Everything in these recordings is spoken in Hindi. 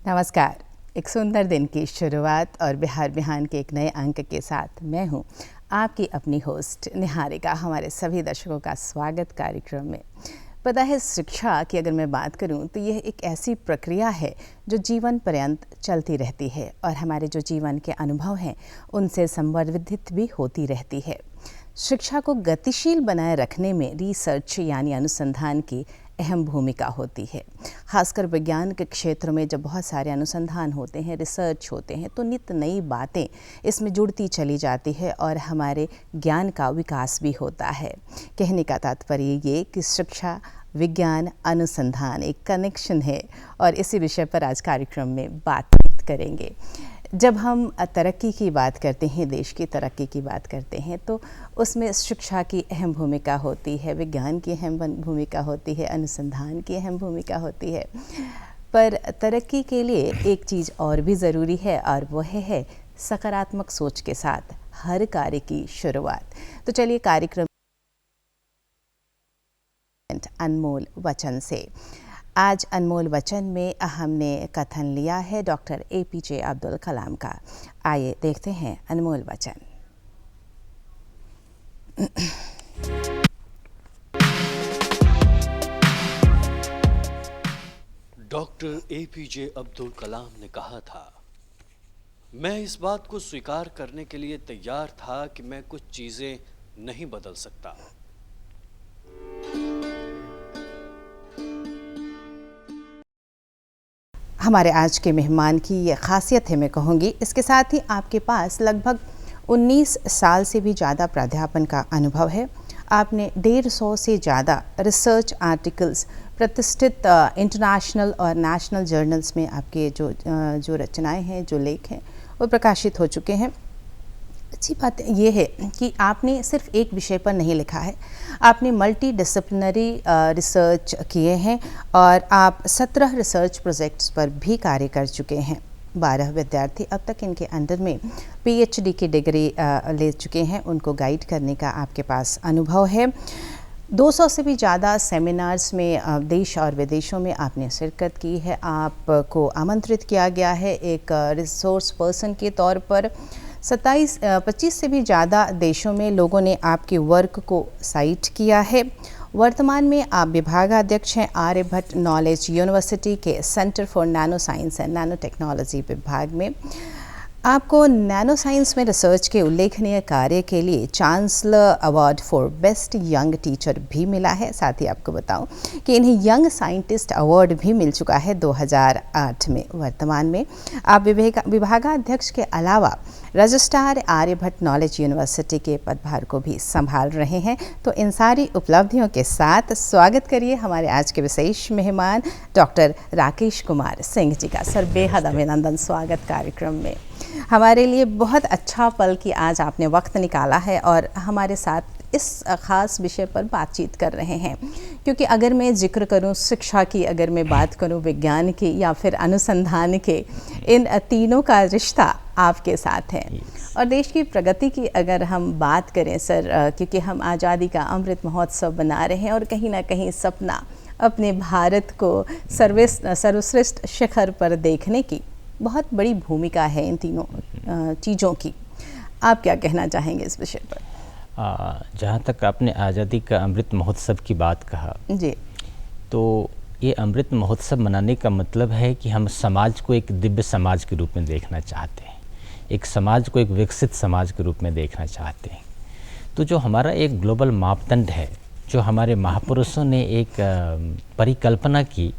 नमस्कार। एक सुंदर दिन की शुरुआत और बिहार बिहान के एक नए अंक के साथ मैं हूं आपकी अपनी होस्ट निहारिका। हमारे सभी दर्शकों का स्वागत कार्यक्रम में। पता है, शिक्षा की अगर मैं बात करूं तो यह एक ऐसी प्रक्रिया है जो जीवन पर्यंत चलती रहती है और हमारे जो जीवन के अनुभव हैं उनसे संवर्धित भी होती रहती है। शिक्षा को गतिशील बनाए रखने में रिसर्च यानी अनुसंधान की अहम भूमिका होती है। खासकर विज्ञान के क्षेत्र में जब बहुत सारे अनुसंधान होते हैं, रिसर्च होते हैं, तो नित नई बातें इसमें जुड़ती चली जाती है और हमारे ज्ञान का विकास भी होता है। कहने का तात्पर्य ये कि शिक्षा, विज्ञान, अनुसंधान एक कनेक्शन है और इसी विषय पर आज कार्यक्रम में बातचीत करेंगे। जब हम तरक्की की बात करते हैं, देश की तरक्की की बात करते हैं, तो उसमें शिक्षा की अहम भूमिका होती है, विज्ञान की अहम भूमिका होती है, अनुसंधान की अहम भूमिका होती है। पर तरक्की के लिए एक चीज़ और भी ज़रूरी है और वह है सकारात्मक सोच के साथ हर कार्य की शुरुआत। तो चलिए कार्यक्रम अनमोल वचन से। आज अनमोल वचन में हमने कथन लिया है डॉक्टर APJ अब्दुल कलाम का। आइए देखते हैं अनमोल वचन। डॉक्टर APJ अब्दुल कलाम ने कहा था, मैं इस बात को स्वीकार करने के लिए तैयार था कि मैं कुछ चीजें नहीं बदल सकता। हमारे आज के मेहमान की ये खासियत है, मैं कहूँगी। इसके साथ ही आपके पास लगभग 19 साल से भी ज़्यादा प्राध्यापन का अनुभव है। आपने 150 से ज़्यादा रिसर्च आर्टिकल्स प्रतिष्ठित इंटरनेशनल और नेशनल जर्नल्स में आपके जो रचनाएं हैं, जो लेख हैं, वो प्रकाशित हो चुके हैं। अच्छी बात यह है कि आपने सिर्फ एक विषय पर नहीं लिखा है, आपने मल्टी डिसिप्लिनरी रिसर्च किए हैं और आप 17 रिसर्च प्रोजेक्ट्स पर भी कार्य कर चुके हैं। 12 विद्यार्थी अब तक इनके अंडर में PhD की डिग्री ले चुके हैं। उनको गाइड करने का आपके पास अनुभव है। 200 से भी ज़्यादा सेमिनार्स में देश और विदेशों में आपने शिरकत की है। आपको आमंत्रित किया गया है एक रिसोर्स पर्सन के तौर पर। 25 से भी ज़्यादा देशों में लोगों ने आपके वर्क को साइट किया है। वर्तमान में आप विभागाध्यक्ष हैं आर्यभट्ट नॉलेज यूनिवर्सिटी के centre for nano science and nano technology विभाग में। आपको नैनो साइंस में रिसर्च के उल्लेखनीय कार्य के लिए chancellor award for best young teacher भी मिला है। साथ ही आपको बताऊं कि इन्हें यंग साइंटिस्ट अवार्ड भी मिल चुका है 2008 में। वर्तमान में आप विभागाध्यक्ष के अलावा रजिस्ट्रार आर्यभट्ट नॉलेज यूनिवर्सिटी के पदभार को भी संभाल रहे हैं। तो इन सारी उपलब्धियों के साथ स्वागत करिए हमारे आज के विशेष मेहमान डॉक्टर राकेश कुमार सिंह जी का। सर, बेहद अभिनंदन, स्वागत कार्यक्रम में। हमारे लिए बहुत अच्छा पल कि आज आपने वक्त निकाला है और हमारे साथ इस ख़ास विषय पर बातचीत कर रहे हैं। क्योंकि अगर मैं जिक्र करूं शिक्षा की, अगर मैं बात करूं विज्ञान की या फिर अनुसंधान के, इन तीनों का रिश्ता आपके साथ है। और देश की प्रगति की अगर हम बात करें सर, क्योंकि हम आज़ादी का अमृत महोत्सव बना रहे हैं और कहीं ना कहीं सपना अपने भारत को सर्वश्रेष्ठ शिखर पर देखने की बहुत बड़ी भूमिका है इन तीनों चीज़ों की। आप क्या कहना चाहेंगे इस विषय पर? जहाँ तक आपने आज़ादी का अमृत महोत्सव की बात कहा जी, तो ये अमृत महोत्सव मनाने का मतलब है कि हम समाज को एक दिव्य समाज के रूप में देखना चाहते हैं, एक समाज को एक विकसित समाज के रूप में देखना चाहते हैं। तो जो हमारा एक ग्लोबल मापदंड है, जो हमारे महापुरुषों ने एक परिकल्पना की,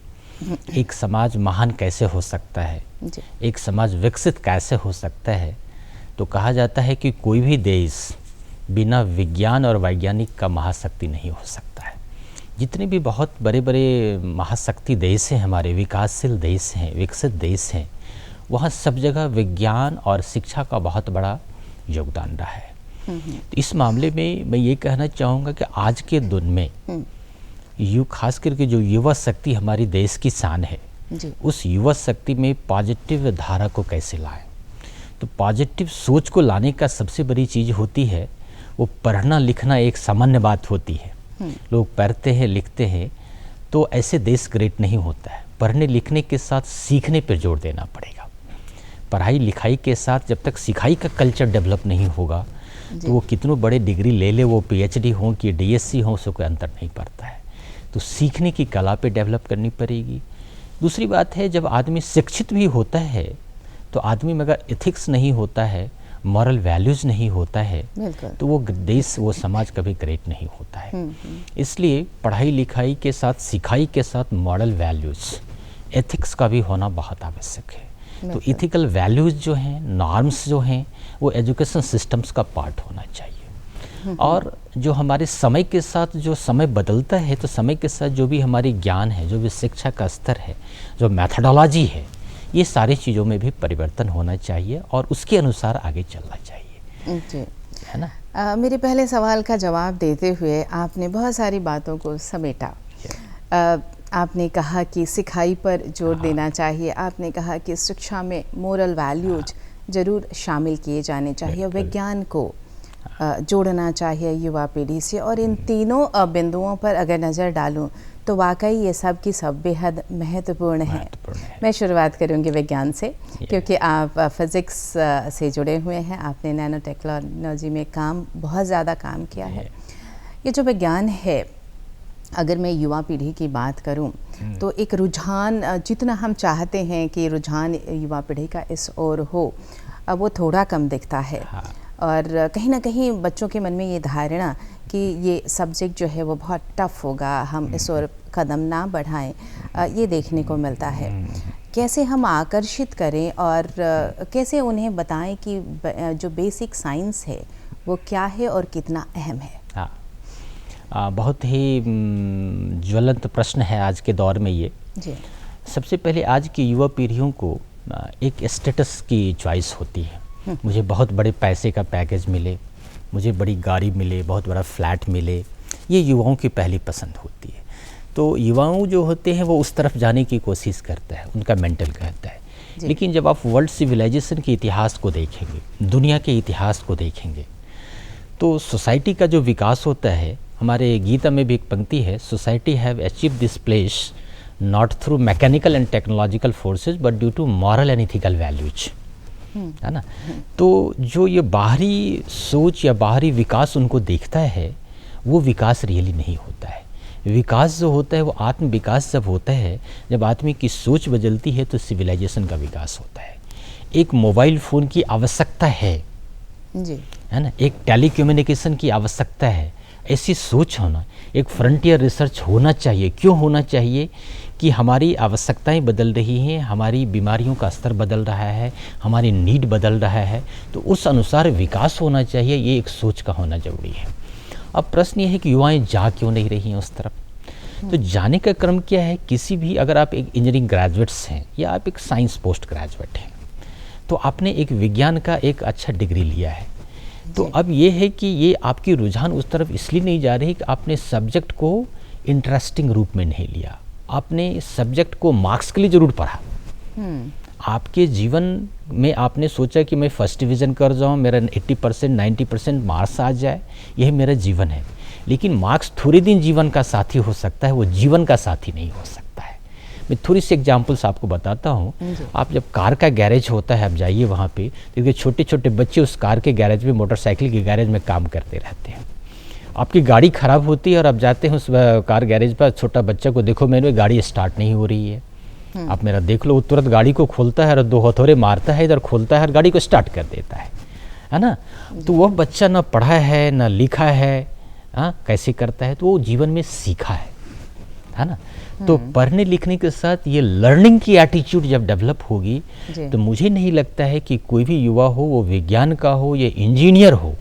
एक समाज महान कैसे हो सकता है, एक समाज विकसित कैसे हो सकता है, तो कहा जाता है कि कोई भी देश बिना विज्ञान और वैज्ञानिक का महाशक्ति नहीं हो सकता है। जितने भी बहुत बड़े बड़े महाशक्ति देश हैं, हमारे विकासशील देश हैं, विकसित देश हैं, वहाँ सब जगह विज्ञान और शिक्षा का बहुत बड़ा योगदान रहा है। तो इस मामले में मैं ये कहना चाहूँगा कि आज के दिन में खास करके जो युवा शक्ति हमारी देश की शान है, उस युवा शक्ति में पॉजिटिव धारा को कैसे लाएं। तो पॉजिटिव सोच को लाने का सबसे बड़ी चीज़ होती है वो पढ़ना लिखना एक सामान्य बात होती है। लोग पढ़ते हैं, लिखते हैं, तो ऐसे देश ग्रेट नहीं होता है। पढ़ने लिखने के साथ सीखने पर जोर देना पड़ेगा। पढ़ाई लिखाई के साथ जब तक सिखाई का कल्चर डेवलप नहीं होगा तो वो कितनों बड़े डिग्री ले ले, वो पीएचडी हो कि डीएससी हो, उसको कोई अंतर नहीं पड़ता है। तो सीखने की कला पे डेवलप करनी पड़ेगी। दूसरी बात है, जब आदमी शिक्षित भी होता है तो आदमी में अगर एथिक्स नहीं होता है, मॉरल वैल्यूज़ नहीं होता है, तो वो देश, वो समाज कभी ग्रेट नहीं होता है। इसलिए पढ़ाई लिखाई के साथ सिखाई के साथ मॉरल वैल्यूज़, एथिक्स का भी होना बहुत आवश्यक है। तो इथिकल वैल्यूज़ जो हैं, नॉर्म्स जो हैं, वो एजुकेशन सिस्टम्स का पार्ट होना चाहिए। और जो हमारे समय के साथ जो समय बदलता है, तो समय के साथ जो भी हमारी ज्ञान है, जो भी शिक्षा का स्तर है, जो मैथडोलॉजी है, ये सारी चीज़ों में भी परिवर्तन होना चाहिए और उसके अनुसार आगे चलना चाहिए जी, है ना। मेरे पहले सवाल का जवाब देते हुए आपने बहुत सारी बातों को समेटा। आपने कहा कि सिखाई पर जोर देना चाहिए, आपने कहा कि शिक्षा में मोरल वैल्यूज ज़रूर शामिल किए जाने चाहिए, विज्ञान को जोड़ना चाहिए युवा पीढ़ी से। और इन तीनों बिंदुओं पर अगर नज़र डालूं तो वाकई ये सब की सब बेहद महत्वपूर्ण है। मैं शुरुआत करूंगी विज्ञान से, क्योंकि आप फिज़िक्स से जुड़े हुए हैं, आपने नैनो टेक्नोलॉजी में बहुत ज़्यादा काम किया है। ये जो विज्ञान है, अगर मैं युवा पीढ़ी की बात करूं तो एक रुझान, जितना हम चाहते हैं कि रुझान युवा पीढ़ी का इस ओर हो, वो थोड़ा कम दिखता है। और कहीं ना कहीं बच्चों के मन में ये धारणा कि ये सब्जेक्ट जो है वो बहुत टफ होगा, हम इस ओर कदम ना बढ़ाएं, ये देखने को मिलता है। कैसे हम आकर्षित करें और कैसे उन्हें बताएं कि जो बेसिक साइंस है वो क्या है और कितना अहम है? बहुत ही ज्वलंत प्रश्न है आज के दौर में ये जी। सबसे पहले आज की युवा पीढ़ियों को एक स्टेटस की चॉइस होती है। मुझे बहुत बड़े पैसे का पैकेज मिले, मुझे बड़ी गाड़ी मिले, बहुत बड़ा फ्लैट मिले, ये युवाओं की पहली पसंद होती है। तो युवाओं जो होते हैं वो उस तरफ जाने की कोशिश करता है, उनका मेंटल कहता है। लेकिन जब आप वर्ल्ड सिविलाइजेशन के इतिहास को देखेंगे, दुनिया के इतिहास को देखेंगे, तो सोसाइटी का जो विकास होता है, हमारे गीता में भी एक पंक्ति है, society have achieve this place not through mechanical and technological forces but due to moral and ethical values, है ना। तो जो ये बाहरी सोच या बाहरी विकास उनको देखता है, वो विकास रियली नहीं होता है। विकास जो होता है वो आत्म विकास जब होता है, जब आदमी की सोच बदलती है, तो सिविलाइजेशन का विकास होता है। एक मोबाइल फ़ोन की आवश्यकता है जी, है ना, एक टेलीकम्युनिकेशन की आवश्यकता है, ऐसी सोच होना, एक फ्रंटियर रिसर्च होना चाहिए। क्यों होना चाहिए? कि हमारी आवश्यकताएं बदल रही हैं, हमारी बीमारियों का स्तर बदल रहा है, हमारी नीड बदल रहा है, तो उस अनुसार विकास होना चाहिए। ये एक सोच का होना जरूरी है। अब प्रश्न ये है कि युवाएं जा क्यों नहीं रही हैं उस तरफ? तो जाने का क्रम क्या है? किसी भी, अगर आप एक इंजीनियरिंग ग्रेजुएट्स हैं या आप एक साइंस पोस्ट ग्रेजुएट हैं, तो आपने एक विज्ञान का एक अच्छा डिग्री लिया है, तो अब ये है कि ये आपकी रुझान उस तरफ इसलिए नहीं जा रही कि आपने सब्जेक्ट को इंटरेस्टिंग रूप में नहीं लिया, आपने सब्जेक्ट को मार्क्स के लिए ज़रूर पढ़ा। आपके जीवन में आपने सोचा कि मैं फर्स्ट डिवीज़न कर जाऊँ, मेरा 80% 90% मार्क्स आ जाए, यही मेरा जीवन है। लेकिन मार्क्स थोड़े दिन जीवन का साथी हो सकता है, वो जीवन का साथी नहीं हो सकता है। मैं थोड़ी सी एग्जांपल्स आपको बताता हूँ। आप जब कार का गैरेज होता है, आप जाइए वहाँ पे, देखिए छोटे छोटे बच्चे उस कार के गैरेज में, मोटरसाइकिल के गैरेज में काम करते रहते हैं। आपकी गाड़ी ख़राब होती है और आप जाते हैं उस कार गैरेज पर, छोटा बच्चा को देखो, मेरी गाड़ी स्टार्ट नहीं हो रही है, आप मेरा देख लो। वो तुरंत गाड़ी को खोलता है और 2 हथौड़े मारता है, इधर खोलता है और गाड़ी को स्टार्ट कर देता है ना। तो वह बच्चा ना पढ़ा है ना लिखा है, कैसे करता है? तो वो जीवन में सीखा है ना। तो पढ़ने लिखने के साथ ये लर्निंग की एटीट्यूड जब डेवलप होगी, तो मुझे नहीं लगता है कि कोई भी युवा हो, वो विज्ञान का हो या इंजीनियर हो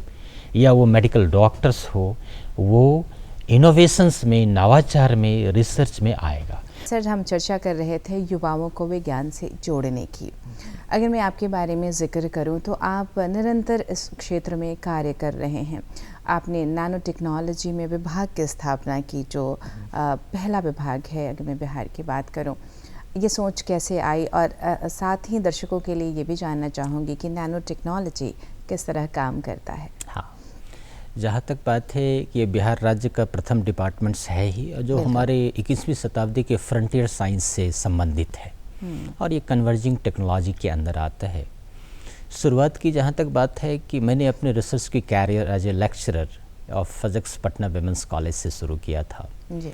या वो मेडिकल डॉक्टर्स हो, वो इनोवेशंस में, नवाचार में, रिसर्च में आएगा। सर, हम चर्चा कर रहे थे युवाओं को विज्ञान से जोड़ने की। अगर मैं आपके बारे में जिक्र करूं तो आप निरंतर इस क्षेत्र में कार्य कर रहे हैं। आपने नैनो टेक्नोलॉजी में विभाग की स्थापना की, जो पहला विभाग है। अगर मैं बिहार की बात करूं, ये सोच कैसे आई? और साथ ही दर्शकों के लिए ये भी जानना चाहूँगी कि नैनो टेक्नोलॉजी किस तरह काम करता है। हाँ, जहाँ तक बात है कि ये बिहार राज्य का प्रथम डिपार्टमेंट्स है ही, जो हमारे 21वीं शताब्दी के फ्रंटियर साइंस से संबंधित है और ये कन्वर्जिंग टेक्नोलॉजी के अंदर आता है। शुरुआत की जहाँ तक बात है कि मैंने अपने रिसर्च की career as a lecturer of physics Patna women's college से शुरू किया था जी।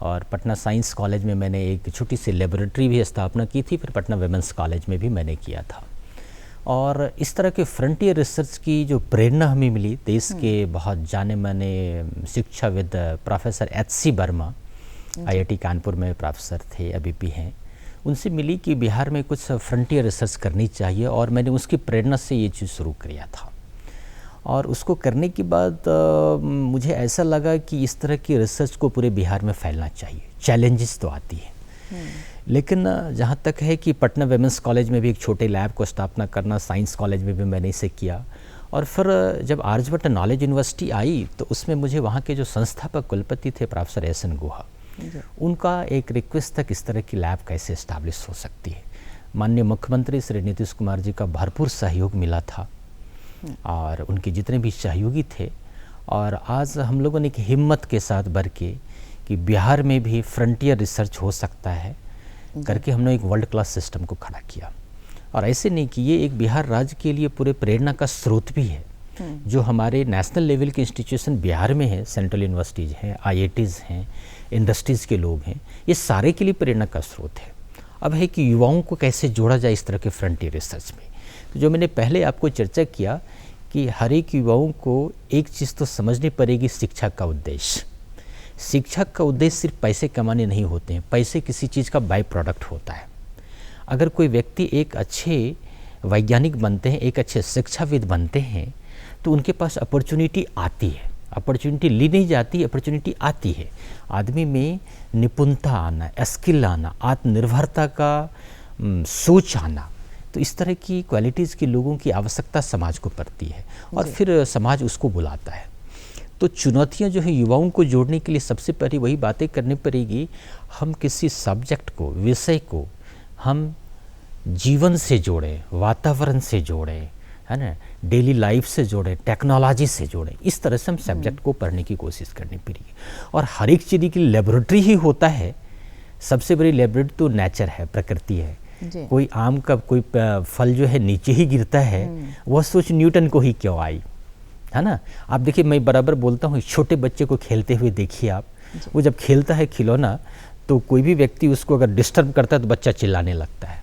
और पटना साइंस कॉलेज में मैंने एक छोटी सी लेबोरेटरी भी स्थापना की थी, फिर पटना विमेंस कॉलेज में भी मैंने किया था। और इस तरह के फ्रंटियर रिसर्च की जो प्रेरणा हमें मिली, देश के बहुत जाने माने शिक्षाविद प्रोफेसर एच.सी. वर्मा, आईआईटी कानपुर में प्रोफेसर थे, अभी भी हैं, उनसे मिली कि बिहार में कुछ फ्रंटियर रिसर्च करनी चाहिए और मैंने उसकी प्रेरणा से ये चीज़ शुरू किया था। और उसको करने के बाद मुझे ऐसा लगा कि इस तरह की रिसर्च को पूरे बिहार में फैलना चाहिए। चैलेंजेस तो आती है, लेकिन जहाँ तक है कि पटना विमेंस कॉलेज में भी एक छोटे लैब को स्थापना करना, साइंस कॉलेज में भी मैंने इसे किया। और फिर जब आर्यभट्ट नॉलेज यूनिवर्सिटी आई तो उसमें मुझे वहाँ के जो संस्थापक कुलपति थे प्रोफेसर एस.एन. गुहा, उनका एक रिक्वेस्ट था कि इस तरह की लैब कैसे इस्टेब्लिश हो सकती है। माननीय मुख्यमंत्री श्री नीतीश कुमार जी का भरपूर सहयोग मिला था और उनके जितने भी सहयोगी थे, और आज हम लोगों ने एक हिम्मत के साथ भर के कि बिहार में भी फ्रंटियर रिसर्च हो सकता है करके हमने एक वर्ल्ड क्लास सिस्टम को खड़ा किया। और ऐसे नहीं कि ये एक बिहार राज्य के लिए पूरे प्रेरणा का स्रोत भी है। जो हमारे नेशनल लेवल के इंस्टीट्यूशन बिहार में है, सेंट्रल यूनिवर्सिटीज़ हैं, आईआईटीज़ हैं, इंडस्ट्रीज़ के लोग हैं, ये सारे के लिए प्रेरणा का स्रोत है। अब है कि युवाओं को कैसे जोड़ा जाए इस तरह के फ्रंटियर रिसर्च में। तो जो मैंने पहले आपको चर्चा किया कि हर एक युवाओं को एक चीज़ तो समझनी पड़ेगी, शिक्षा का उद्देश्य। शिक्षा का उद्देश्य सिर्फ पैसे कमाने नहीं होते हैं, पैसे किसी चीज़ का बाई प्रोडक्ट होता है। अगर कोई व्यक्ति एक अच्छे वैज्ञानिक बनते हैं, एक अच्छे शिक्षाविद बनते हैं, तो उनके पास अपॉर्चुनिटी आती है। अपॉर्चुनिटी ली नहीं जाती, अपॉर्चुनिटी आती है। आदमी में निपुणता आना, स्किल आना, आत्मनिर्भरता का सोच आना, तो इस तरह की क्वालिटीज़ के लोगों की आवश्यकता समाज को पड़ती है और फिर समाज उसको बुलाता है। तो चुनौतियां जो है युवाओं को जोड़ने के लिए सबसे पहले वही बातें करनी पड़ेगी, हम किसी सब्जेक्ट को, विषय को हम जीवन से जोड़ें, वातावरण से जोड़ें, है ना, डेली लाइफ से जोड़ें, टेक्नोलॉजी से जोड़ें। इस तरह से हम सब्जेक्ट को पढ़ने की कोशिश करनी पड़ेगी। और हर एक चीज़ की लेबोरेटरी ही होता है। सबसे बड़ी लेबोरेटरी तो नेचर है, प्रकृति है। कोई आम का कोई फल जो है नीचे ही गिरता है, वह सोच न्यूटन को ही क्यों आई, है ना। आप देखिए, मैं बराबर बोलता हूँ, छोटे बच्चे को खेलते हुए देखिए आप, वो जब खेलता है खिलौना, तो कोई भी व्यक्ति उसको अगर डिस्टर्ब करता है तो बच्चा चिल्लाने लगता है,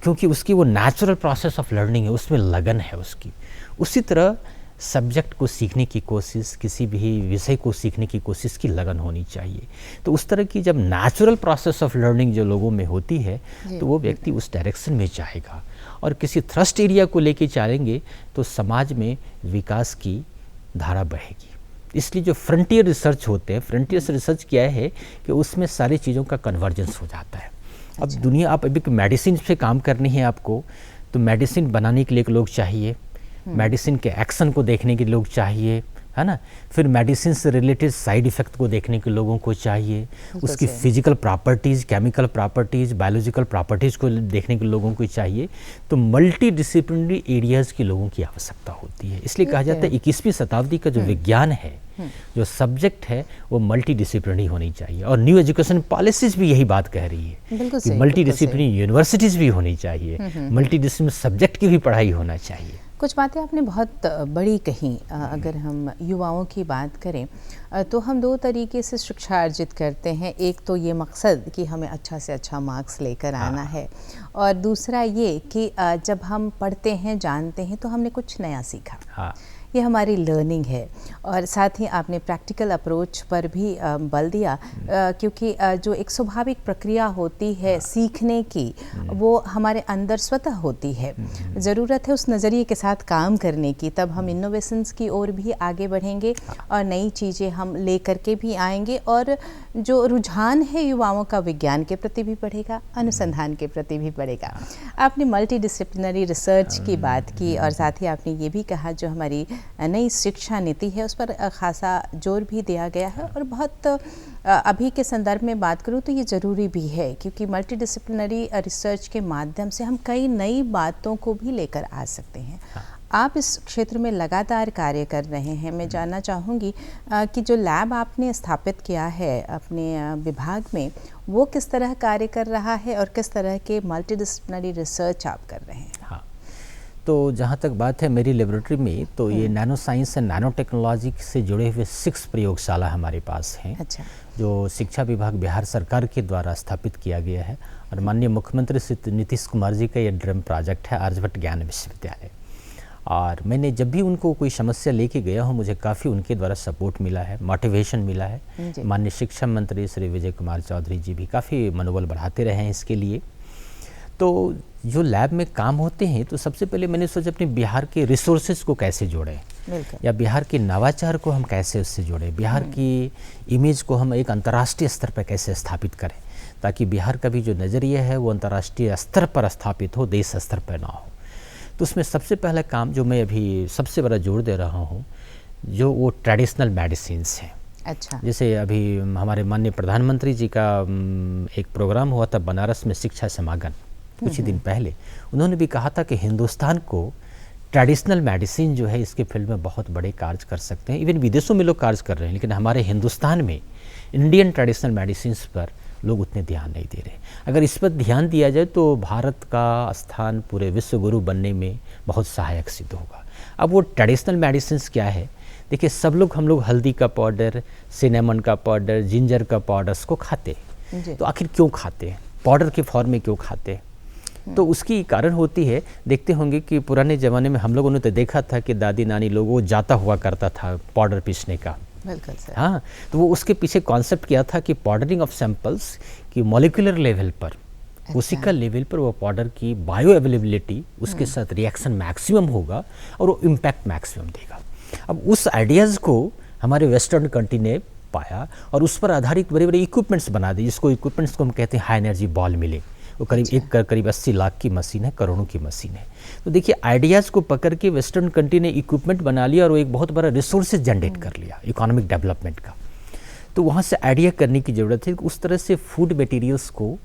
क्योंकि उसकी वो नेचुरल प्रोसेस ऑफ लर्निंग है, उसमें लगन है उसकी। उसी तरह सब्जेक्ट को सीखने की कोशिश, किसी भी विषय को सीखने की कोशिश की लगन होनी चाहिए। तो उस तरह की जब नेचुरल प्रोसेस ऑफ लर्निंग जो लोगों में होती है, तो वो व्यक्ति उस डायरेक्शन में जाएगा और किसी थ्रस्ट एरिया को लेके चलेंगे तो समाज में विकास की धारा बहेगी। इसलिए जो फ्रंटियर रिसर्च होते हैं, फ्रंटियर रिसर्च क्या है कि उसमें सारी चीज़ों का कन्वर्जेंस हो जाता है। अब दुनिया, आप अभी मेडिसिन पे काम करनी है आपको, तो मेडिसिन बनाने के लिए लोग चाहिए, मेडिसिन के एक्शन को देखने के लोग चाहिए, है ना, फिर मेडिसिन से रिलेटेड साइड इफ़ेक्ट को देखने के लोगों को चाहिए, उसकी physical properties, chemical properties, biological properties को देखने के लोगों को चाहिए। तो मल्टी डिसिप्लिनरी एरियाज़ के लोगों की आवश्यकता होती है। इसलिए कहा जाता है 21वीं शताब्दी का जो विज्ञान है, जो सब्जेक्ट है, वो मल्टी डिसिप्लिनरी होनी चाहिए। और न्यू एजुकेशन पॉलिसीज़ भी यही बात कह रही है कि मल्टी डिसिप्लिनरी यूनिवर्सिटीज़ भी होनी चाहिए, मल्टी डिसिप्लिनरी सब्जेक्ट की भी पढ़ाई होना चाहिए। कुछ बातें आपने बहुत बड़ी कही। अगर हम युवाओं की बात करें तो हम दो तरीके से शिक्षा अर्जित करते हैं। एक तो ये मकसद कि हमें अच्छा से अच्छा मार्क्स लेकर आना है, और दूसरा ये कि जब हम पढ़ते हैं, जानते हैं, तो हमने कुछ नया सीखा। ये हमारी लर्निंग है। और साथ ही आपने प्रैक्टिकल अप्रोच पर भी बल दिया, क्योंकि जो एक स्वाभाविक प्रक्रिया होती है सीखने की, वो हमारे अंदर स्वतः होती है। ज़रूरत है उस नज़रिए के साथ काम करने की, तब हम इनोवेशंस की ओर भी आगे बढ़ेंगे और नई चीज़ें हम ले करके भी आएंगे। और जो रुझान है युवाओं का विज्ञान के प्रति भी बढ़ेगा, अनुसंधान के प्रति भी बढ़ेगा। आपने मल्टी डिसिप्लिनरी रिसर्च की बात की, और साथ ही आपने ये भी कहा जो हमारी नई शिक्षा नीति है उस पर खासा जोर भी दिया गया है। और बहुत अभी के संदर्भ में बात करूँ तो ये ज़रूरी भी है, क्योंकि मल्टी डिसिप्लिनरी रिसर्च के माध्यम से हम कई नई बातों को भी लेकर आ सकते हैं। आप इस क्षेत्र में लगातार कार्य कर रहे हैं। मैं जानना चाहूँगी कि जो लैब आपने स्थापित किया है अपने विभाग में, वो किस तरह कार्य कर रहा है और किस तरह के मल्टीडिसिप्लिनरी रिसर्च आप कर रहे हैं? हाँ, तो जहाँ तक बात है मेरी लेबोरेटरी में, तो ये nano science and nano technology से जुड़े हुए 6 प्रयोगशाला हमारे पास हैं। अच्छा। जो शिक्षा विभाग बिहार सरकार के द्वारा स्थापित किया गया है और माननीय मुख्यमंत्री श्री नीतीश कुमार जी का ये ड्रीम प्रोजेक्ट है, आर्यभट्ट ज्ञान विश्वविद्यालय। और मैंने जब भी उनको कोई समस्या लेके गया हूँ, मुझे काफ़ी उनके द्वारा सपोर्ट मिला है, मोटिवेशन मिला है। माननीय शिक्षा मंत्री श्री विजय कुमार चौधरी जी भी काफ़ी मनोबल बढ़ाते रहे हैं इसके लिए। तो जो लैब में काम होते हैं, तो सबसे पहले मैंने सोचा अपने बिहार के रिसोर्सेज को कैसे जोड़ें, या बिहार के नवाचार को हम कैसे उससे जोड़ें, बिहार की इमेज को हम एक अंतर्राष्ट्रीय स्तर पर कैसे स्थापित करें, ताकि बिहार का भी जो नज़रिया है वो अंतर्राष्ट्रीय स्तर पर स्थापित हो, देश स्तर पर ना हो। तो उसमें सबसे पहला काम जो मैं अभी सबसे बड़ा जोर दे रहा हूँ, जो वो ट्रेडिशनल मेडिसिन्स हैं। अच्छा। जैसे अभी हमारे माननीय प्रधानमंत्री जी का एक प्रोग्राम हुआ था बनारस में, शिक्षा समागम, कुछ ही दिन पहले। उन्होंने भी कहा था कि हिंदुस्तान को ट्रेडिशनल मेडिसिन जो है इसके फील्ड में बहुत बड़े कार्य कर सकते हैं। इवन विदेशों में लोग कार्य कर रहे हैं, लेकिन हमारे हिंदुस्तान में इंडियन ट्रेडिशनल मेडिसिन्स पर लोग उतने ध्यान नहीं दे रहे। अगर इस पर ध्यान दिया जाए तो भारत का स्थान पूरे विश्व गुरु बनने में बहुत सहायक सिद्ध होगा। अब वो ट्रेडिशनल मेडिसिन्स क्या है? देखिए, हम लोग हल्दी का पाउडर, सिनेमन का पाउडर, जिंजर का पाउडर्स को खाते हैं। तो आखिर क्यों खाते हैं? पाउडर के फॉर्म में क्यों खाते हैं? तो उसकी कारण होती है, देखते होंगे कि पुराने ज़माने में हम लोगों ने तो देखा था कि दादी नानी लोग वो जाता हुआ करता था पाउडर पीसने का। बिल्कुल सर। हाँ, तो वो उसके पीछे कॉन्सेप्ट क्या था कि पाउडरिंग ऑफ सैंपल्स की मॉलिक्यूलर लेवल पर, कोशिका लेवल पर वो पाउडर की बायो अवेलेबिलिटी, उसके साथ रिएक्शन मैक्सिमम होगा और वो इम्पैक्ट मैक्सिमम देगा। अब उस आइडियाज़ को हमारे वेस्टर्न कंट्री ने पाया और उस पर आधारित बड़े बड़े इक्विपमेंट्स बना दिए, जिसको इक्विपमेंट्स को हम कहते हैं हाई एनर्जी बॉल मिलिंग। वो करीब 80 लाख की मशीन है, करोड़ों की मशीन है। तो देखिए, आइडियाज़ को पकड़ के वेस्टर्न कंट्री ने इक्विपमेंट बना लिया और वो एक बहुत बड़ा रिसोर्सेज जनरेट कर लिया इकोनॉमिक डेवलपमेंट का। तो वहाँ से आइडिया करने की ज़रूरत है। उस तरह से फूड मटेरियल्स को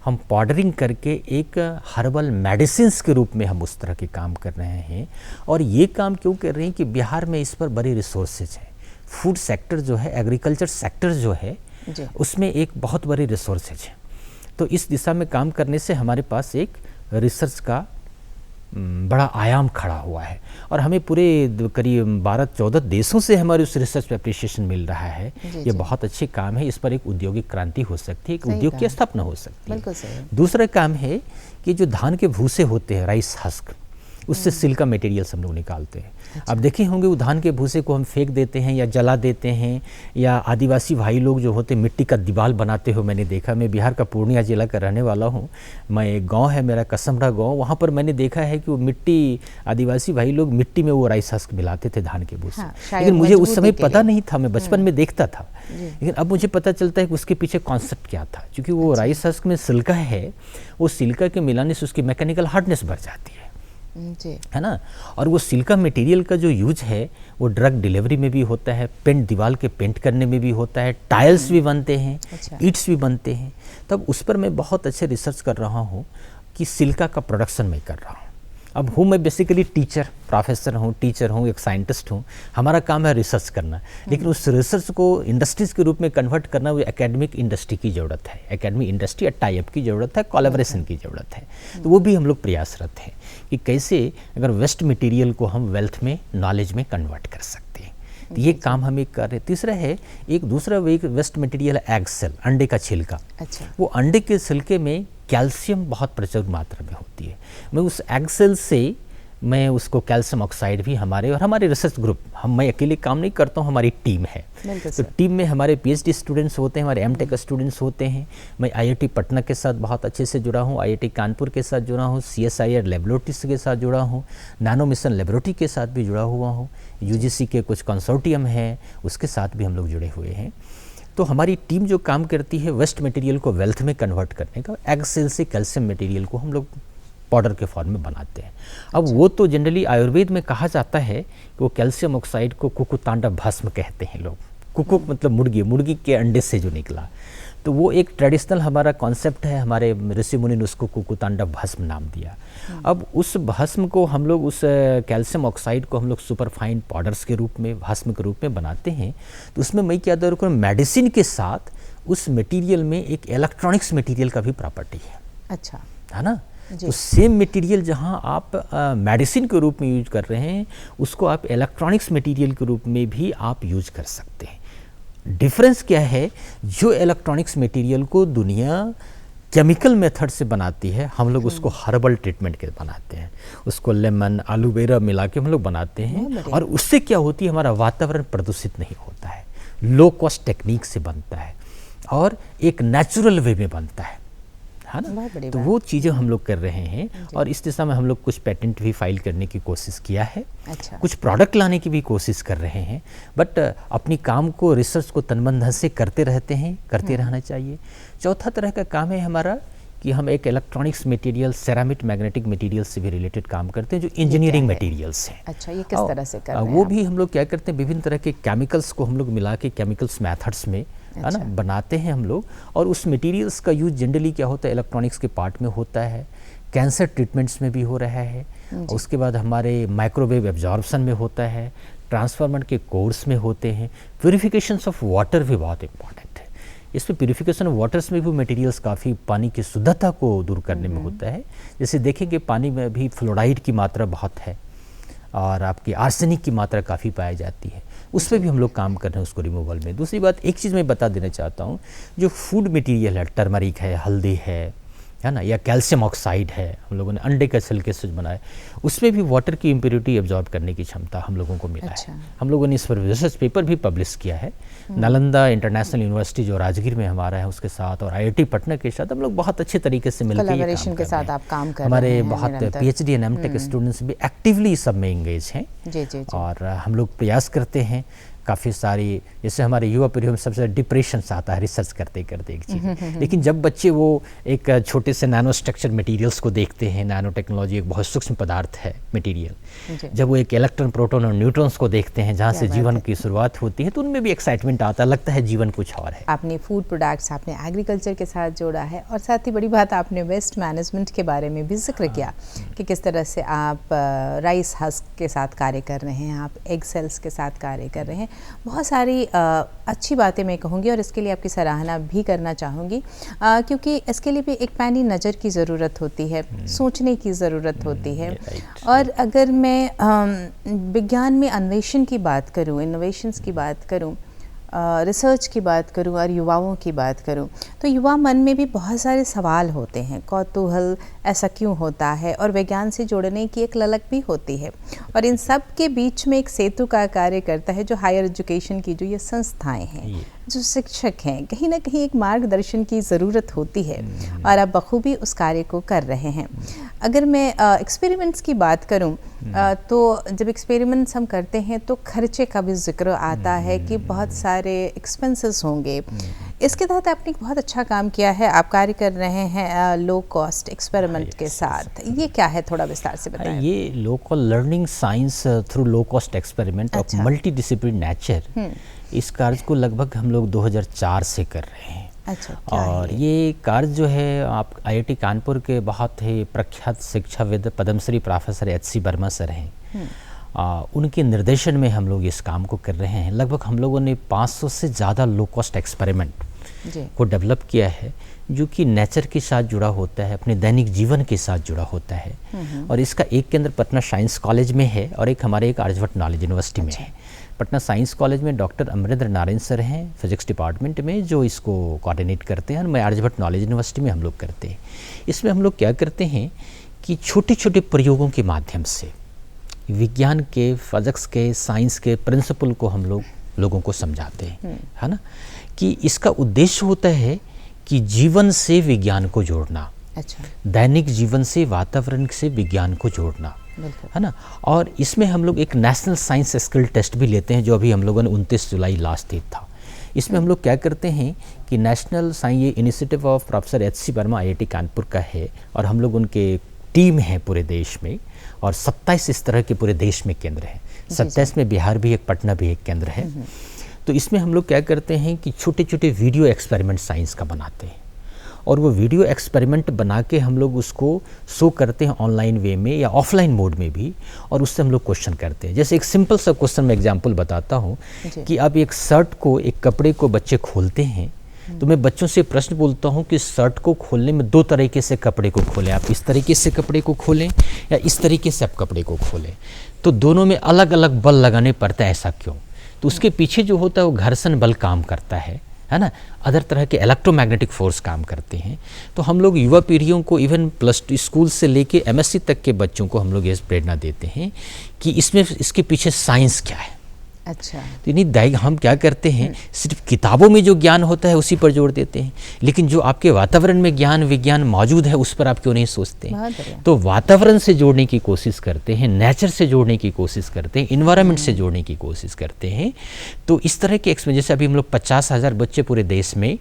हम पाउडरिंग करके एक हर्बल मेडिसिन्स के रूप में हम उस तरह के काम कर रहे हैं। और ये काम क्यों कर रहे हैं कि बिहार में इस पर बड़े रिसोर्सेज हैं। फूड सेक्टर जो है, एग्रीकल्चर सेक्टर जो है, उसमें एक बहुत बड़े रिसोर्सेज है। तो इस दिशा में काम करने से हमारे पास एक रिसर्च का बड़ा आयाम खड़ा हुआ है और हमें पूरे करीब 12-14 देशों से हमारे उस रिसर्च पे अप्रिशिएशन मिल रहा है। ये बहुत अच्छे काम है। इस पर एक औद्योगिक क्रांति हो सकती है, एक उद्योग की स्थापना हो सकती है। दूसरा काम है कि जो धान के भूसे होते हैं, राइस हस्क, उससे सिल्का मटेरियल्स हम लोग निकालते हैं। अब देखे होंगे, वो धान के भूसे को हम फेंक देते हैं या जला देते हैं, या आदिवासी भाई लोग जो होते हैं मिट्टी का दीवाल बनाते हो, मैंने देखा। मैं बिहार का पूर्णिया जिला का रहने वाला हूँ। मैं एक गांव है मेरा, कसमरा गांव, वहाँ पर मैंने देखा है कि वो मिट्टी, आदिवासी भाई लोग मिट्टी में वो राइस हस्क मिलाते थे धान के भूसे। लेकिन मुझे उस समय पता नहीं था, मैं बचपन में देखता था। लेकिन अब मुझे पता चलता है कि उसके पीछे कॉन्सेप्ट क्या था। क्योंकि वो राइस हस्क में सिल्का है, वो सिल्का के मिलाने से उसकी मैकेनिकल हार्डनेस बढ़ जाती है, है ना। और वो सिल्का मटेरियल का जो यूज है वो ड्रग डिलीवरी में भी होता है, पेंट, दीवार के पेंट करने में भी होता है, टाइल्स भी बनते हैं, ईट्स भी बनते हैं। तब उस पर मैं बहुत अच्छे रिसर्च कर रहा हूँ कि सिल्का का प्रोडक्शन मैं कर रहा हूँ। अब हूँ मैं बेसिकली टीचर, प्रोफेसर हूँ, टीचर हूँ, एक साइंटिस्ट हूँ। हमारा काम है रिसर्च करना, लेकिन उस रिसर्च को इंडस्ट्रीज़ के रूप में कन्वर्ट करना, वो एकेडमिक इंडस्ट्री की ज़रूरत है, एकेडमिक इंडस्ट्री टाई अप की ज़रूरत है, कोलैबोरेशन की ज़रूरत है। तो वो भी हम लोग प्रयासरत हैं कि कैसे अगर वेस्ट मटेरियल को हम वेल्थ में, नॉलेज में कन्वर्ट कर सकते हैं। तो ये काम हम एक कर रहे हैं। तीसरा है, एक दूसरा वेस्ट मटेरियल है एग सेल, अंडे का छिलका। वो अंडे के छिलके में कैल्शियम बहुत प्रचुर मात्रा में होती है। मैं उस एग सेल से मैं उसको कैल्शियम ऑक्साइड भी हमारे रिसर्च ग्रुप, मैं अकेले काम नहीं करता हूँ, हमारी टीम है। तो टीम में हमारे PhD स्टूडेंट्स होते हैं, हमारे एमटेक स्टूडेंट्स होते हैं। मैं IIT पटना के साथ बहुत अच्छे से जुड़ा हूँ, IIT कानपुर के साथ जुड़ा हूँ, CSIR लेबोरेटरीज के साथ जुड़ा हूँ, नैनो मिशन लेबोरेटरी के साथ भी जुड़ा हुआ हूँ, UGC के कुछ कंसोर्टियम हैं उसके साथ भी हम लोग जुड़े हुए हैं। तो हमारी टीम जो काम करती है वेस्ट मटेरियल को वेल्थ में कन्वर्ट करने का, एग सेल से कैल्शियम मटेरियल को हम लोग पाउडर के फॉर्म में बनाते हैं। अब वो तो जनरली आयुर्वेद में कहा जाता है कि वो कैल्शियम ऑक्साइड को कुकुतांडव भस्म कहते हैं लोग। कुकुक मतलब मुर्गी, मुर्गी के अंडे से जो निकला। तो वो एक ट्रेडिशनल हमारा कॉन्सेप्ट है, हमारे ऋषि मुनि ने उसको कुकुतांडव भस्म नाम दिया। अब उस भस्म को हम लोग, उस कैल्शियम ऑक्साइड को हम लोग सुपरफाइन पाउडर्स के रूप में, भस्म के रूप में बनाते हैं। तो उसमें मैं क्या करूँ, मेडिसिन के साथ उस मटेरियल में एक इलेक्ट्रॉनिक्स मटेरियल का भी प्रॉपर्टी है। अच्छा, है ना। तो सेम मटेरियल जहां आप मेडिसिन के रूप में यूज कर रहे हैं, उसको आप इलेक्ट्रॉनिक्स मटेरियल के रूप में भी आप यूज कर सकते हैं। डिफरेंस क्या है, जो इलेक्ट्रॉनिक्स मटेरियल को दुनिया केमिकल मेथड से बनाती है, हम लोग उसको हर्बल ट्रीटमेंट के बनाते हैं, उसको लेमन एलोवेरा मिला के हम लोग बनाते हैं, और उससे क्या होती है, हमारा वातावरण प्रदूषित नहीं होता है, लो कॉस्ट टेक्निक से बनता है और एक नेचुरल वे में बनता है ना। तो वो चीज़ें हम लोग कर रहे हैं, और इस दिशा में हम लोग कुछ पेटेंट भी फाइल करने की कोशिश किया है। अच्छा। कुछ प्रोडक्ट लाने की भी कोशिश कर रहे हैं, बट अपनी काम को, रिसर्च को तन-मन धन से करते रहते हैं, करते रहना चाहिए। चौथा तरह का काम है हमारा कि हम एक electronics material, ceramic magnetic material से भी रिलेटेड काम करते हैं, जो इंजीनियरिंग मटेरियल्स हैं। अच्छा, ये किस तरह से कर रहे हैं वो आप? भी हम लोग क्या करते हैं, विभिन्न तरह के केमिकल्स को हम लोग मिला के केमिकल्स मेथड्स में है ना बनाते हैं हम लोग। और उस मटेरियल्स का यूज जनरली क्या होता है, इलेक्ट्रॉनिक्स के पार्ट में होता है, कैंसर ट्रीटमेंट्स में भी हो रहा है, उसके बाद हमारे माइक्रोवेव एब्जॉर्प्शन में होता है, ट्रांसफार्मर के कोर्स में होते हैं, प्यूरिफिकेशन ऑफ वाटर भी बहुत इंपॉर्टेंट है। इसमें प्यूरिफिकेशन ऑफ वाटर्स में भी मटेरियल्स काफ़ी पानी की शुद्धता को दूर करने में होता है। जैसे देखेंगे पानी में भी फ्लोराइड की मात्रा बहुत है और आपकी आर्सेनिक की मात्रा काफ़ी पाई जाती है, उस पर भी हम लोग काम कर रहे हैं उसको रिमूवल में। दूसरी बात, एक चीज़ मैं बता देना चाहता हूँ, जो फूड मटेरियल है, टर्मरिक है, हल्दी है ना, या कैल्शियम ऑक्साइड है, हम लोगों ने अंडे के छिलके से बनाए, उसमें भी वाटर की इम्प्योरिटी एब्जॉर्ब करने की क्षमता हम लोगों को मिला है। हम लोगों ने इस पर रिसर्च पेपर भी पब्लिश किया है। नालंदा इंटरनेशनल यूनिवर्सिटी जो राजगीर में हमारा है उसके साथ, और IIT पटना के साथ हम लोग बहुत अच्छे तरीके से मिलकर कोलैबोरेशन के साथ आप काम कर रहे हैं। हमारे बहुत PhD एंड MTech स्टूडेंट्स भी एक्टिवली सब में एंगेज हैं। जी। और हम लोग प्रयास करते हैं काफ़ी सारी, जैसे हमारे युवा पीढ़ी में सबसे डिप्रेशन आता है रिसर्च करते करते एक चीज़, लेकिन जब बच्चे वो एक छोटे से नैनो स्ट्रक्चर मटेरियल्स को देखते हैं, नैनो टेक्नोलॉजी एक बहुत सूक्ष्म पदार्थ है मटेरियल, जब वो एक इलेक्ट्रॉन, प्रोटॉन और न्यूट्रॉन्स को देखते हैं जहाँ से जीवन की शुरुआत होती है, तो उनमें भी एक्साइटमेंट आता है, लगता है जीवन कुछ और है। आपने फूड प्रोडक्ट्स, आपने एग्रीकल्चर के साथ जोड़ा है, और साथ ही बड़ी बात आपने वेस्ट मैनेजमेंट के बारे में भी जिक्र किया कि किस तरह से आप राइस हस्क के साथ कार्य कर रहे हैं, आप एग सेल्स के साथ कार्य कर रहे हैं। बहुत सारी अच्छी बातें मैं कहूँगी, और इसके लिए आपकी सराहना भी करना चाहूँगी, क्योंकि इसके लिए भी एक पैनी नज़र की ज़रूरत होती है, सोचने की ज़रूरत होती है। और अगर मैं विज्ञान में अन्वेषण की बात करूँ, इनोवेशंस की बात करूँ, रिसर्च की बात करूं और युवाओं की बात करूं, तो युवा मन में भी बहुत सारे सवाल होते हैं, कौतूहल ऐसा क्यों होता है, और विज्ञान से जोड़ने की एक ललक भी होती है। और इन सब के बीच में एक सेतु का कार्य करता है जो हायर एजुकेशन की जो ये संस्थाएं हैं, जो शिक्षक हैं, कहीं ना कहीं एक मार्गदर्शन की ज़रूरत होती है, और आप बखूबी उस कार्य को कर रहे हैं। अगर मैं एक्सपेरिमेंट्स की बात करूं, तो जब एक्सपेरिमेंट्स हम करते हैं तो खर्चे का भी जिक्र आता है कि बहुत सारे एक्सपेंसेस होंगे। इसके तहत आपने बहुत अच्छा काम किया है, आप कार्य कर रहे हैं लो कॉस्ट एक्सपेरिमेंट के साथ। ये क्या है, थोड़ा विस्तार से बताएं। ये low cost learning science through low cost experiment of multi discipline nature, इस कार्य को लगभग हम लोग 2004 से कर रहे हैं। अच्छा, और ये कार्य जो है, आप IIT कानपुर के बहुत ही प्रख्यात शिक्षाविद Padmashri professor HC Verma sir हैं, उनके निर्देशन में हम लोग इस काम को कर रहे हैं। लगभग हम लोगों ने 500 से ज़्यादा लो कॉस्ट एक्सपेरिमेंट को डेवलप किया है, जो कि नेचर के साथ जुड़ा होता है, अपने दैनिक जीवन के साथ जुड़ा होता है। और इसका एक केंद्र पटना साइंस कॉलेज में है, और एक हमारे एक आर्यभट्ट नॉलेज यूनिवर्सिटी में है। पटना साइंस कॉलेज में डॉक्टर अमरेंद्र नारायण सर हैं फिजिक्स डिपार्टमेंट में, जो इसको कोऑर्डिनेट करते हैं, और मैं आर्यभट्ट नॉलेज यूनिवर्सिटी में हम लोग करते हैं। इसमें हम लोग क्या करते हैं कि छोटे छोटे प्रयोगों के माध्यम से विज्ञान के, फिजिक्स के, साइंस के प्रिंसिपल को हम लोगों को समझाते हैं, है ना। कि इसका उद्देश्य होता है कि जीवन से विज्ञान को जोड़ना, दैनिक जीवन से, वातावरण से विज्ञान को जोड़ना, है ना। और इसमें हम लोग एक नेशनल साइंस स्किल टेस्ट भी लेते हैं, जो अभी हम लोगों ने 29 जुलाई लास्ट डेट था। इसमें हम लोग क्या करते हैं कि नेशनल साइंस, ये initiative of professor HC Verma IIT Kanpur का है, और हम लोग उनके टीम है पूरे देश में, और 27 इस तरह के पूरे देश में केंद्र हैं। 27 में बिहार भी एक, पटना भी एक केंद्र है। तो इसमें हम लोग क्या करते हैं कि छोटे छोटे वीडियो एक्सपेरिमेंट साइंस का बनाते हैं, और वो वीडियो एक्सपेरिमेंट बना के हम लोग उसको शो करते हैं ऑनलाइन वे में या ऑफलाइन मोड में भी, और उससे हम लोग क्वेश्चन करते हैं। जैसे एक सिंपल सा क्वेश्चन मैं एग्जांपल बताता हूँ कि आप एक शर्ट को, एक कपड़े को बच्चे खोलते हैं, तो मैं बच्चों से प्रश्न बोलता हूँ कि शर्ट को खोलने में 2 तरीके से कपड़े को खोलें, आप इस तरीके से कपड़े को खोलें या इस तरीके से आप कपड़े को खोलें, तो दोनों में अलग अलग बल लगाने पड़ता है, ऐसा क्यों? तो उसके पीछे जो होता है वो घर्षण बल काम करता है ना, अदर तरह के इलेक्ट्रोमैग्नेटिक फोर्स काम करते हैं। तो हम लोग युवा पीढ़ियों को इवन +2 स्कूल से लेके MSc तक के बच्चों को हम लोग ये प्रेरणा देते हैं कि इसमें, इसके पीछे साइंस क्या है। अच्छा, तो नहीं, हम क्या करते हैं, सिर्फ किताबों में जो ज्ञान होता है उसी पर जोर देते हैं, लेकिन जो आपके वातावरण में ज्ञान विज्ञान मौजूद है उस पर आप क्यों नहीं सोचते हैं? तो वातावरण से जोड़ने की कोशिश करते हैं, नेचर से जोड़ने की कोशिश करते हैं, इन्वायरमेंट से जोड़ने की कोशिश करते हैं। तो इस तरह के जैसे अभी हम लोग 50,000 बच्चे पूरे देश में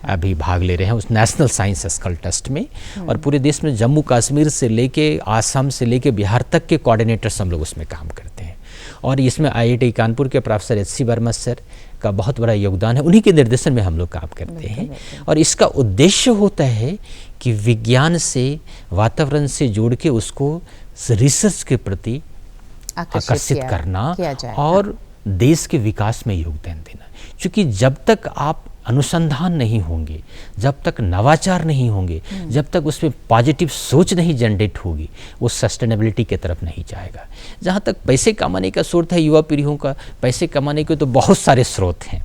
अभी भाग ले रहे हैं उस नेशनल साइंस स्किल टेस्ट में, और पूरे देश में जम्मू कश्मीर से लेके आसाम से लेके बिहार तक के कोऑर्डिनेटर्स हम लोग उसमें काम करते हैं। और इसमें IIT कानपुर के प्रोफेसर HC वर्मा सर का बहुत बड़ा योगदान है, उन्हीं के निर्देशन में हम लोग काम करते हैं। और इसका उद्देश्य होता है कि विज्ञान से, वातावरण से जोड़ के उसको रिसर्च के प्रति आकर्षित करना और देश के विकास में योगदान देना। क्योंकि जब तक आप अनुसंधान नहीं होंगे, जब तक नवाचार नहीं होंगे, जब तक उसमें पॉजिटिव सोच नहीं जनरेट होगी, वो सस्टेनेबिलिटी की तरफ नहीं जाएगा। जहाँ तक पैसे कमाने का स्रोत है युवा पीढ़ियों का, पैसे कमाने के तो बहुत सारे स्रोत हैं,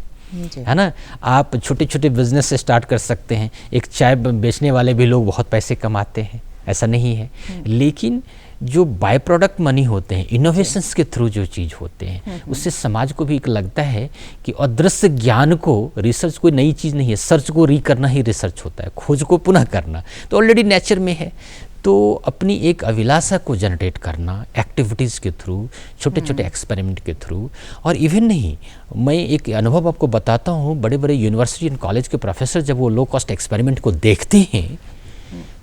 है ना। आप छोटे छोटे बिजनेस से स्टार्ट कर सकते हैं, एक चाय बेचने वाले भी लोग बहुत पैसे कमाते हैं, ऐसा नहीं है। लेकिन जो बाय प्रोडक्ट मनी होते हैं, इनोवेशंस के थ्रू जो चीज़ होते हैं, उससे समाज को भी एक लगता है कि अदृश्य ज्ञान को, रिसर्च कोई नई चीज़ नहीं है, सर्च को री करना ही रिसर्च होता है, खोज को पुनः करना तो ऑलरेडी नेचर में है। तो अपनी एक अभिलाषा को जनरेट करना एक्टिविटीज़ के थ्रू, छोटे छोटे एक्सपेरिमेंट के थ्रू। और इवन नहीं, मैं एक अनुभव आपको बताता हूँ, बड़े बड़े यूनिवर्सिटी एंड कॉलेज के प्रोफेसर जब वो लो कॉस्ट एक्सपेरिमेंट को देखते हैं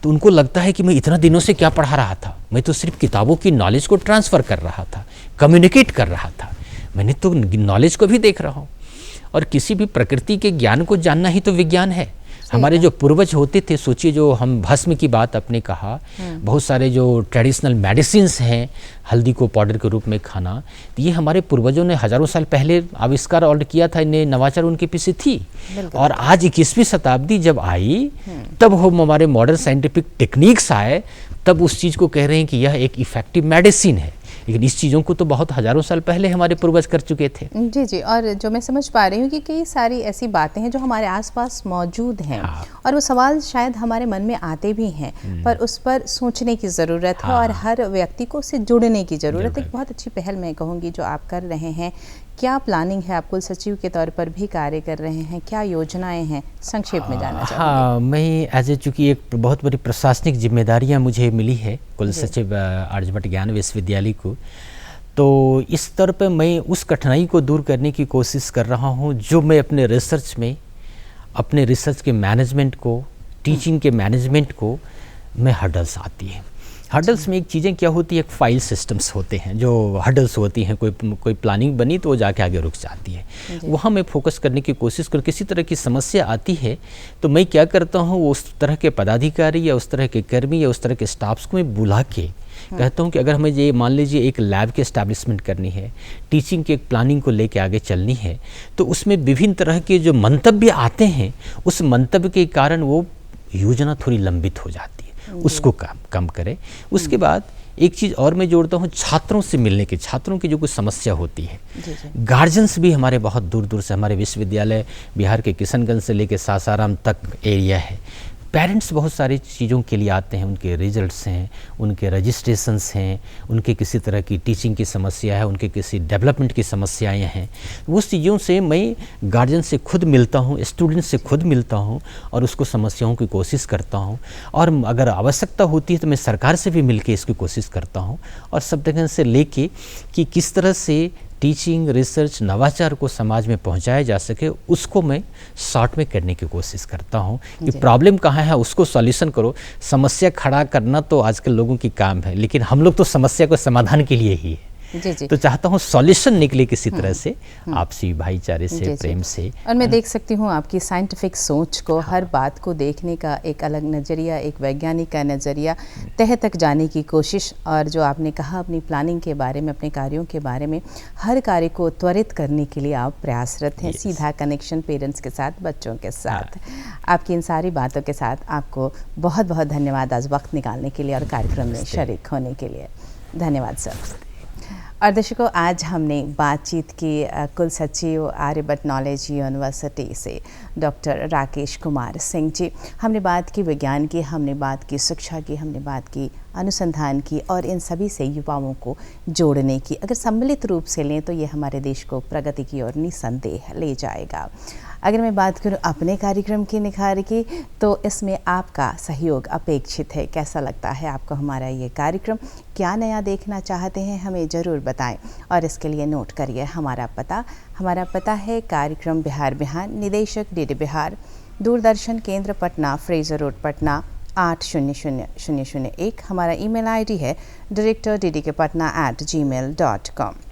तो उनको लगता है कि मैं इतना दिनों से क्या पढ़ा रहा था, मैं तो सिर्फ किताबों की नॉलेज को ट्रांसफ़र कर रहा था, कम्युनिकेट कर रहा था, मैंने तो नॉलेज को भी देख रहा हूँ। और किसी भी प्रकृति के ज्ञान को जानना ही तो विज्ञान है। हमारे जो पूर्वज होते थे, सोचिए, जो हम भस्म की बात आपने कहा, बहुत सारे जो ट्रेडिशनल मेडिसिन्स हैं, हल्दी को पाउडर के रूप में खाना, तो ये हमारे पूर्वजों ने हज़ारों साल पहले आविष्कार और किया था, इन्हें नवाचार उनके पीछे थी। और आज 21वीं शताब्दी जब आई, तब हम हमारे मॉडर्न साइंटिफिक टेक्निक्स आए, तब उस चीज़ को कह रहे हैं कि यह एक इफ़ेक्टिव मेडिसिन है। लेकिन इस चीज़ों को तो बहुत हज़ारों साल पहले हमारे पूर्वज कर चुके थे। जी जी, और जो मैं समझ पा रही हूँ कि कई सारी ऐसी बातें हैं जो हमारे आसपास मौजूद हैं, और वो सवाल शायद हमारे मन में आते भी हैं, पर उस पर सोचने की ज़रूरत है और हर व्यक्ति को उससे जुड़ने की ज़रूरत है। एक बहुत अच्छी पहल मैं कहूँगी जो आप कर रहे हैं। क्या प्लानिंग है? आप कुल सचिव के तौर पर भी कार्य कर रहे हैं, क्या योजनाएं हैं? संक्षेप में जानना चाहूँगी। हाँ, मैं चूँकि एक बहुत बड़ी प्रशासनिक जिम्मेदारियाँ मुझे मिली है कुल सचिव आर्यभट्ट ज्ञान विश्वविद्यालय को, तो इस स्तर पर मैं उस कठिनाई को दूर करने की कोशिश कर रहा हूँ जो मैं अपने रिसर्च में, अपने रिसर्च के मैनेजमेंट को, टीचिंग के मैनेजमेंट को में हर्डल्स आती है। हर्डल्स में एक चीज़ें क्या होती है, एक फाइल सिस्टम्स होते हैं जो हर्डल्स होती हैं, कोई प्लानिंग बनी तो वो जाके आगे रुक जाती है। वहाँ मैं फोकस करने की कोशिश कर, किसी तरह की समस्या आती है तो मैं क्या करता हूँ, वो उस तरह के पदाधिकारी या उस तरह के कर्मी या उस तरह के स्टाफ्स को मैं बुला के कहता हूँ कि अगर हमें ये मान लीजिए एक लैब की एस्टैब्लिशमेंट करनी है, टीचिंग के एक प्लानिंग को लेके आगे चलनी है, तो उसमें विभिन्न तरह के जो मंतव्य आते हैं, उस मंतव्य के कारण वो योजना थोड़ी लंबित हो जाती है, उसको कम करें। उसके बाद एक चीज़ और मैं जोड़ता हूँ, छात्रों से मिलने की, छात्रों की जो कुछ समस्या होती है, गार्जियंस भी हमारे बहुत दूर दूर से, हमारे विश्वविद्यालय बिहार के किशनगंज से लेकर सासाराम तक एरिया है, पेरेंट्स बहुत सारी चीज़ों के लिए आते हैं, उनके रिजल्ट्स हैं, उनके रजिस्ट्रेशंस हैं, उनके किसी तरह की टीचिंग की समस्या है, उनके किसी डेवलपमेंट की समस्याएं हैं। उस चीज़ों से मैं गार्जियन से खुद मिलता हूँ, स्टूडेंट से खुद मिलता हूँ और उसको समस्याओं की कोशिश करता हूँ, और अगर आवश्यकता होती है तो मैं सरकार से भी मिलके इसकी कोशिश करता हूँ, और सब जगह से लेके कि किस तरह से टीचिंग, रिसर्च, नवाचार को समाज में पहुंचाया जा सके, उसको मैं शॉर्ट में करने की कोशिश करता हूं कि प्रॉब्लम कहाँ है उसको सॉल्यूशन करो। समस्या खड़ा करना तो आजकल लोगों की काम है, लेकिन हम लोग तो समस्या को समाधान के लिए ही है, जी जी। तो चाहता हूँ सॉल्यूशन निकले किसी तरह से, आपसी भाईचारे से, जी, प्रेम जी। से। और मैं देख सकती हूँ आपकी साइंटिफिक सोच को, हर बात को देखने का एक अलग नज़रिया, एक वैज्ञानिक का नज़रिया, तह तक जाने की कोशिश, और जो आपने कहा अपनी प्लानिंग के बारे में, अपने कार्यों के बारे में, हर कार्य को त्वरित करने के लिए आप प्रयासरत हैं। Yes. सीधा कनेक्शन पेरेंट्स के साथ, बच्चों के साथ। आपकी इन सारी बातों के साथ आपको बहुत बहुत धन्यवाद आज वक्त निकालने के लिए और कार्यक्रम में शरीक होने के लिए। धन्यवाद सर। और दर्शकों, आज हमने बातचीत की कुल सचिव आर्यभट्ट नॉलेज यूनिवर्सिटी से डॉक्टर राकेश कुमार सिंह जी। हमने बात की विज्ञान की, हमने बात की शिक्षा की, हमने बात की अनुसंधान की, और इन सभी से युवाओं को जोड़ने की। अगर सम्मिलित रूप से लें तो ये हमारे देश को प्रगति की ओर निसंदेह ले जाएगा। अगर मैं बात करूं अपने कार्यक्रम की निखार की, तो इसमें आपका सहयोग अपेक्षित है। कैसा लगता है आपको हमारा ये कार्यक्रम? क्या नया देखना चाहते हैं, हमें ज़रूर बताएं। और इसके लिए नोट करिए हमारा पता है कार्यक्रम बिहार बिहान, निदेशक डीडी बिहार, दूरदर्शन केंद्र पटना, फ्रेजर रोड पटना 800001। हमारा email ID है director@ddkpatna@gmail.com।